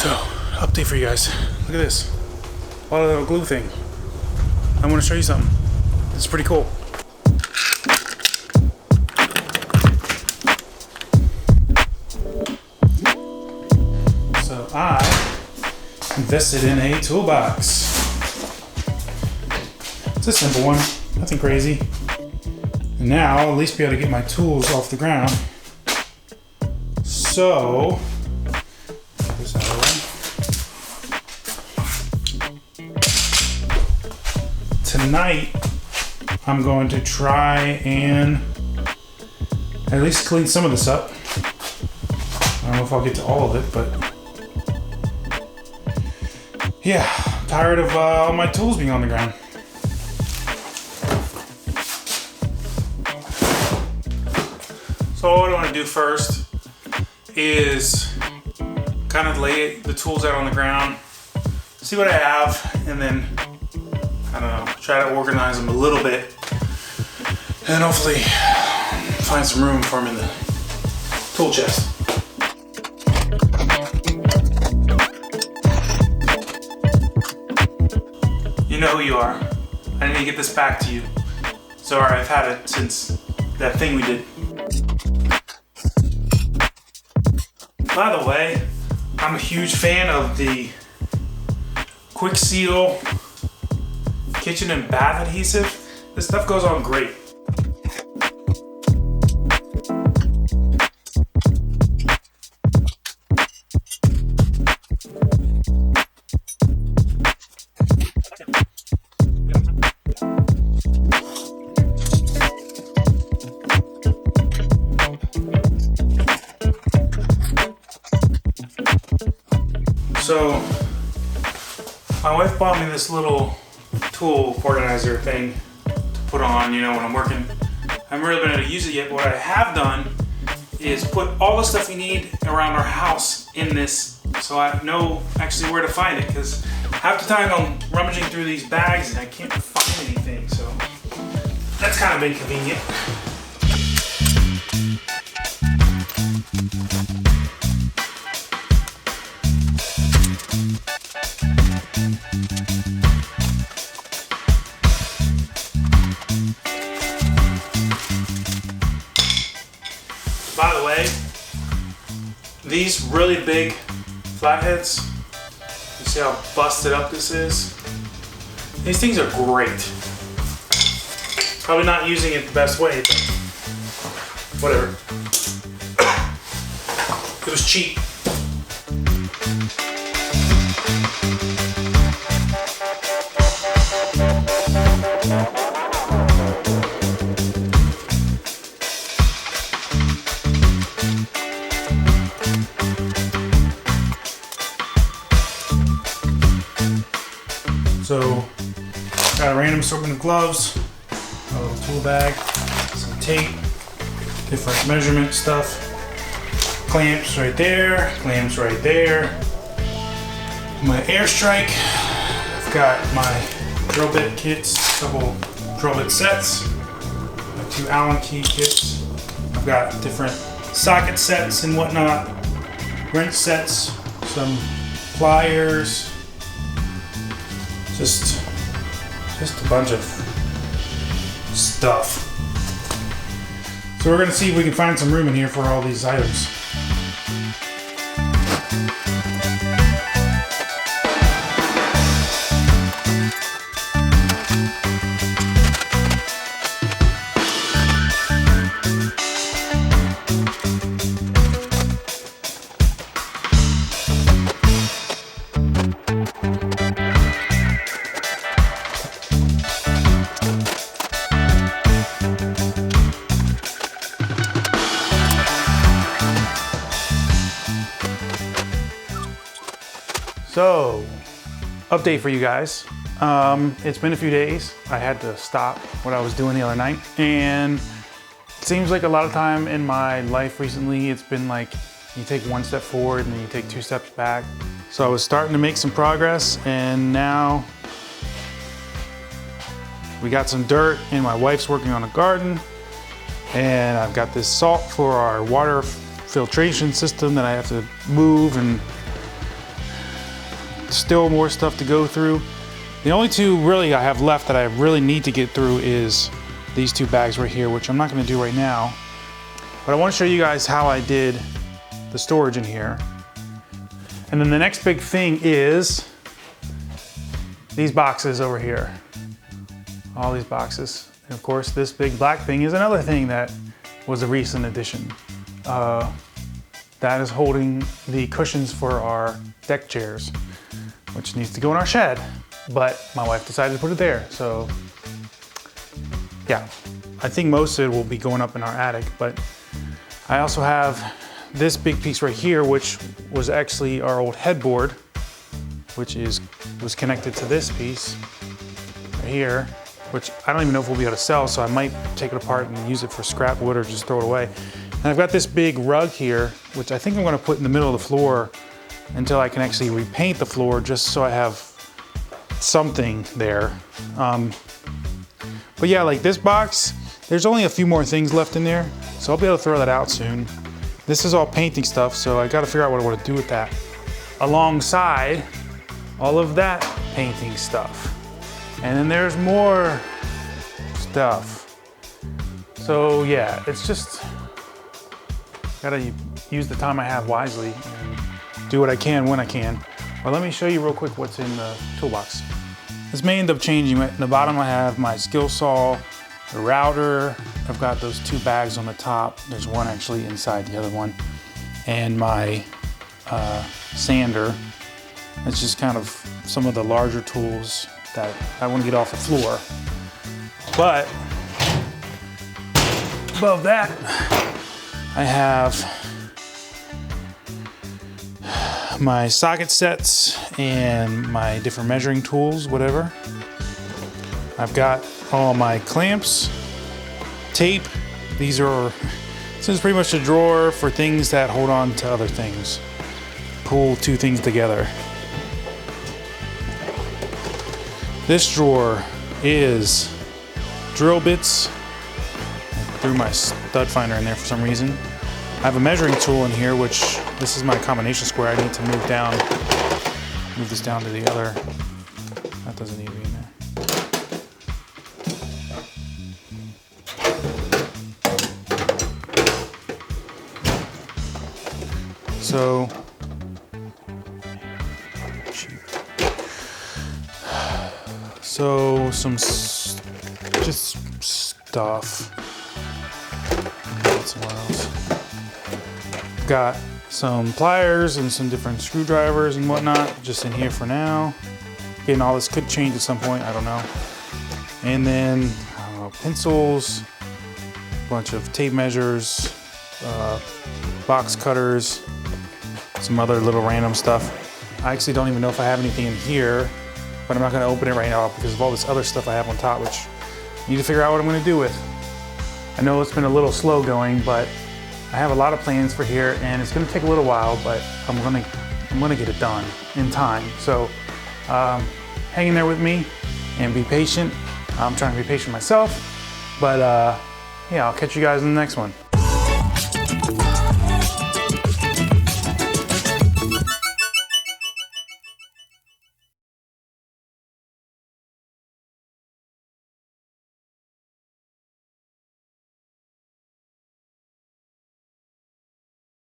So, update for you guys. Look at this. A little glue thing. I want to show you something. It's pretty cool. So I invested in a toolbox. It's a simple one, nothing crazy. And now I'll at least be able to get my tools off the ground. So, get this out of the way. Tonight, I'm going to try and at least clean some of this up. I don't know if I'll get to all of it, but yeah, I'm tired of all my tools being on the ground. So what I want to do first is kind of lay the tools out on the ground, see what I have, and then, I don't know, try to organize them a little bit, and hopefully find some room for them in the tool chest. You know who you are. I need to get this back to you. Sorry, I've had it since that thing we did. By the way, I'm a huge fan of the Quick Seal kitchen and bath adhesive. This stuff goes on great. So, my wife bought me this little tool organizer thing to put on, you know, when I'm working. I haven't really been able to use it yet, but what I have done is put all the stuff we need around our house in this, so I know actually where to find it, because half the time I'm rummaging through these bags and I can't find anything, so that's kind of inconvenient. By the way, these really big flatheads, you see how busted up this is? These things are great. Probably not using it the best way, but whatever. It was cheap. So, got a random assortment of gloves, a little tool bag, some tape, different measurement stuff, clamps right there, my airstrike, I've got my drill bit kits, a couple drill bit sets, my 2 Allen key kits, I've got different socket sets and whatnot, wrench sets, some pliers, just a bunch of stuff. So we're gonna see if we can find some room in here for all these items. So, update for you guys. It's been a few days. I had to stop what I was doing the other night, and it seems like a lot of time in my life recently, it's been like you take one step forward and then you take 2 steps back. So I was starting to make some progress, and now we got some dirt and my wife's working on a garden, and I've got this salt for our water filtration system that I have to move, and still more stuff to go through. The only two really I have left that I really need to get through is these two bags right here, which I'm not gonna do right now. But I wanna show you guys how I did the storage in here. And then the next big thing is these boxes over here. All these boxes. And of course, this big black thing is another thing that was a recent addition. That is holding the cushions for our deck chairs, which needs to go in our shed. But my wife decided to put it there, so yeah. I think most of it will be going up in our attic, but I also have this big piece right here, which was actually our old headboard, which was connected to this piece right here, which I don't even know if we'll be able to sell, so I might take it apart and use it for scrap wood or just throw it away. And I've got this big rug here, which I think I'm gonna put in the middle of the floor until I can actually repaint the floor, just so I have something there. But yeah, like this box, there's only a few more things left in there, so I'll be able to throw that out soon. This is all painting stuff, so I gotta figure out what I wanna do with that. Alongside all of that painting stuff. And then there's more stuff. So yeah, it's just, gotta use the time I have wisely and do what I can when I can. Well, let me show you real quick what's in the toolbox. This may end up changing. In the bottom I have my skill saw, the router. I've got those two bags on the top. There's one actually inside the other one. And my sander. It's just kind of some of the larger tools that I want to get off the floor. But above that, I have my socket sets and my different measuring tools, whatever. I've got all my clamps, tape. This is pretty much a drawer for things that hold on to other things. Pull two things together. This drawer is drill bits. I threw my stud finder in there for some reason. I have a measuring tool in here, which this is my combination square. I need to move this down to the other. That doesn't need to be in there. So, some just stuff. Somewhere else. Got some pliers and some different screwdrivers and whatnot just in here for now. Again, all this could change at some point, I don't know. And then pencils, a bunch of tape measures, box cutters, some other little random stuff. I actually don't even know if I have anything in here, but I'm not gonna open it right now because of all this other stuff I have on top, which I need to figure out what I'm gonna do with. I know it's been a little slow going, but I have a lot of plans for here and it's gonna take a little while, but I'm gonna get it done in time. So hang in there with me and be patient. I'm trying to be patient myself, but yeah, I'll catch you guys in the next one.